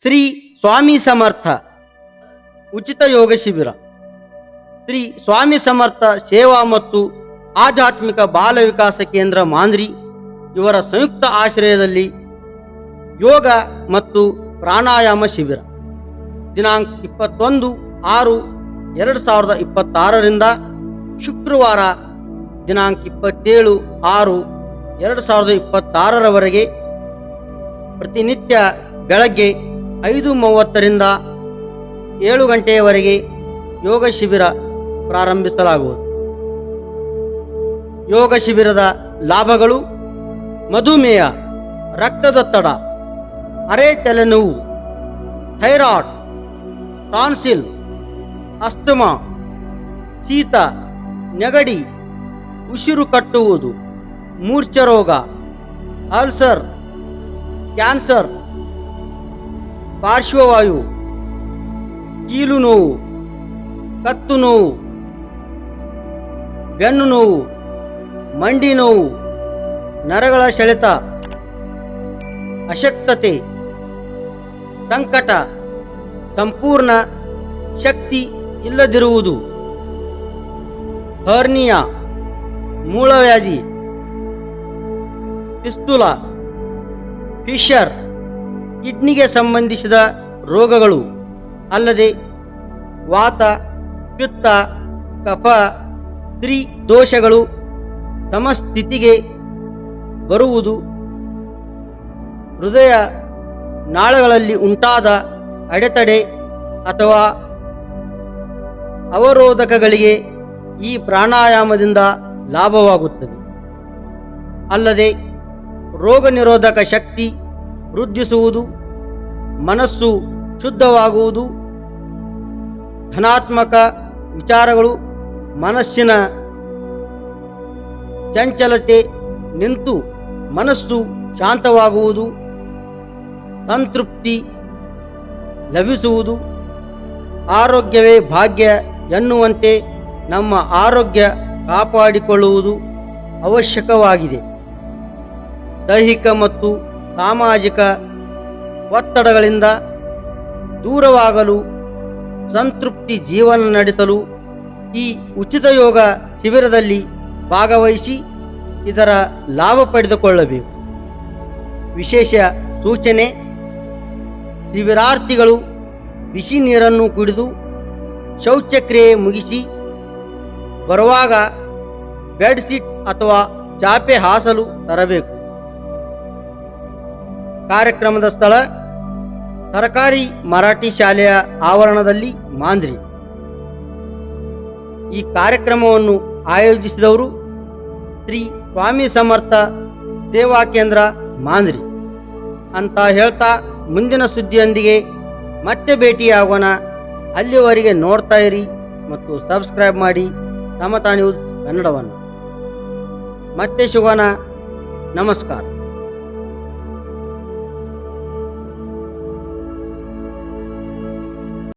ಶ್ರೀ ಸ್ವಾಮಿ ಸಮರ್ಥ ಉಚಿತ ಯೋಗ ಶಿಬಿರ. ಶ್ರೀ ಸ್ವಾಮಿ ಸಮರ್ಥ ಸೇವಾ ಮತ್ತು ಆಧ್ಯಾತ್ಮಿಕ ಬಾಲ ವಿಕಾಸ ಕೇಂದ್ರ ಮಾಂದ್ರಿ ಇವರ ಸಂಯುಕ್ತ ಆಶ್ರಯದಲ್ಲಿ ಯೋಗ ಮತ್ತು ಪ್ರಾಣಾಯಾಮ ಶಿಬಿರ ದಿನಾಂಕ 21/6/2026 ಶುಕ್ರವಾರ ದಿನಾಂಕ 27/6/2026 ಪ್ರತಿನಿತ್ಯ ಬೆಳಗ್ಗೆ 5:30 7 ಗಂಟೆಯವರೆಗೆ ಯೋಗ ಶಿಬಿರ ಪ್ರಾರಂಭಿಸಲಾಗುವುದು. ಯೋಗ ಶಿಬಿರದ ಲಾಭಗಳು: ಮಧುಮೇಹ, ರಕ್ತದೊತ್ತಡ, ಅರೆ ತಲೆನೋವು, ಥೈರಾಯ್ಡ್, ಟಾನ್ಸಿಲ್, ಅಸ್ತಮಾ, ಶೀತ, ನೆಗಡಿ, ಉಸಿರು ಕಟ್ಟುವುದು, ಮೂರ್ಛರೋಗ, ಅಲ್ಸರ್, ಕ್ಯಾನ್ಸರ್, ಪಾರ್ಶ್ವವಾಯು, ಕೀಲು ನೋವು, ಕತ್ತು ನೋವು, ಬೆನ್ನು ನೋವು, ಮಂಡಿ ನೋವು, ನರಗಳ ಸೆಳೆತ, ಅಶಕ್ತತೆ, ಸಂಕಟ, ಸಂಪೂರ್ಣ ಶಕ್ತಿ ಇಲ್ಲದಿರುವುದು, ಹರ್ನಿಯಾ, ಮೂಲವ್ಯಾಧಿ, ಪಿಸ್ತುಲ, ಫಿಷರ್, ಕಿಡ್ನಿಗೆ ಸಂಬಂಧಿಸಿದ ರೋಗಗಳು ಅಲ್ಲದೆ ವಾತ, ಪಿತ್ತ, ಕಫ, ಸ್ತ್ರೀ ದೋಷಗಳು ಸಮಸ್ಥಿತಿಗೆ ಬರುವುದು, ಹೃದಯ ನಾಳಗಳಲ್ಲಿ ಉಂಟಾದ ಅಡೆತಡೆ ಅಥವಾ ಅವರೋಧಕಗಳಿಗೆ ಈ ಪ್ರಾಣಾಯಾಮದಿಂದ ಲಾಭವಾಗುತ್ತದೆ. ಅಲ್ಲದೆ ರೋಗ ನಿರೋಧಕ ಶಕ್ತಿ ವೃದ್ಧಿಸುವುದು, ಮನಸ್ಸು ಶುದ್ಧವಾಗುವುದು, ಧನಾತ್ಮಕ ವಿಚಾರಗಳು, ಮನಸ್ಸಿನ ಚಂಚಲತೆ ನಿಂತು ಮನಸ್ಸು ಶಾಂತವಾಗುವುದು, ಸಂತೃಪ್ತಿ ಲಭಿಸುವುದು, ಆರೋಗ್ಯವೇ ಭಾಗ್ಯ ಎನ್ನುವಂತೆ ನಮ್ಮ ಆರೋಗ್ಯ ಕಾಪಾಡಿಕೊಳ್ಳುವುದು ಅವಶ್ಯಕವಾಗಿದೆ. ದೈಹಿಕ ಮತ್ತು ಸಾಮಾಜಿಕ ಒತ್ತಡಗಳಿಂದ ದೂರವಾಗಲು, ಸಂತೃಪ್ತಿ ಜೀವನ ನಡೆಸಲು ಈ ಉಚಿತ ಯೋಗ ಶಿಬಿರದಲ್ಲಿ ಭಾಗವಹಿಸಿ ಇದರ ಲಾಭ ಪಡೆದುಕೊಳ್ಳಬೇಕು. ವಿಶೇಷ ಸೂಚನೆ: ಶಿಬಿರಾರ್ಥಿಗಳು ಬಿಸಿ ನೀರನ್ನು ಕುಡಿದು ಶೌಚಕ್ರಿಯೆ ಮುಗಿಸಿ ಬರುವಾಗ ಬೆಡ್ಶೀಟ್ ಅಥವಾ ಚಾಪೆ ಹಾಸಲು ತರಬೇಕು. ಕಾರ್ಯಕ್ರಮದ ಸ್ಥಳ: ಸರ್ಕಾರಿ ಮರಾಠಿ ಶಾಲೆಯ ಆವರಣದಲ್ಲಿ, ಮಾಂದ್ರಿ. ಈ ಕಾರ್ಯಕ್ರಮವನ್ನು ಆಯೋಜಿಸಿದವರು ಶ್ರೀ ಸ್ವಾಮಿ ಸಮರ್ಥ ಸೇವಾ ಕೇಂದ್ರ ಮಾಂದ್ರಿ ಅಂತ ಹೇಳ್ತಾ, ಮುಂದಿನ ಸುದ್ದಿಯೊಂದಿಗೆ ಮತ್ತೆ ಭೇಟಿಯಾಗೋಣ. ಅಲ್ಲಿವರೆಗೆ ನೋಡ್ತಾ ಇರಿ ಮತ್ತು ಸಬ್ಸ್ಕ್ರೈಬ್ ಮಾಡಿ ಸಮತಾ ನ್ಯೂಸ್ ಕನ್ನಡವನ್ನು. ಮತ್ತೆ ಸಿಗೋಣ. ನಮಸ್ಕಾರ.